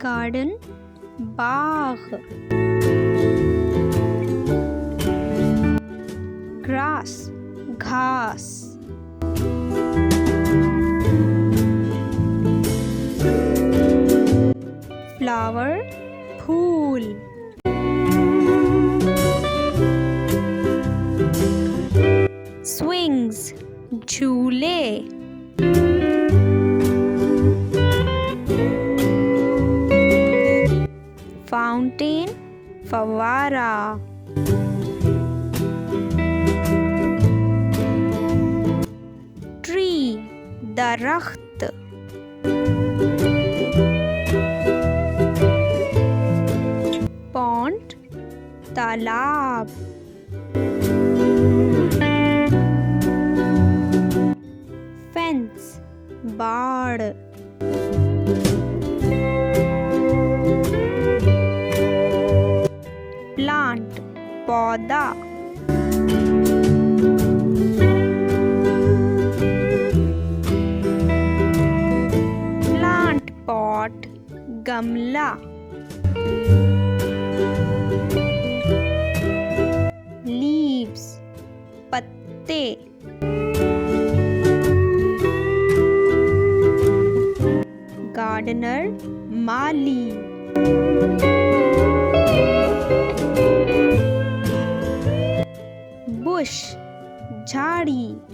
Garden बाग। Grass घास। Flower फूल। Swings झूले। Fountain फव्वारा। ट्री दरख्त। पॉन्ड तालाब। फेंस बाड़। प्लांट पौधा। प्लांट पॉट गमला। लीव्स पत्ते। गार्डनर माली। बुश झाड़ी।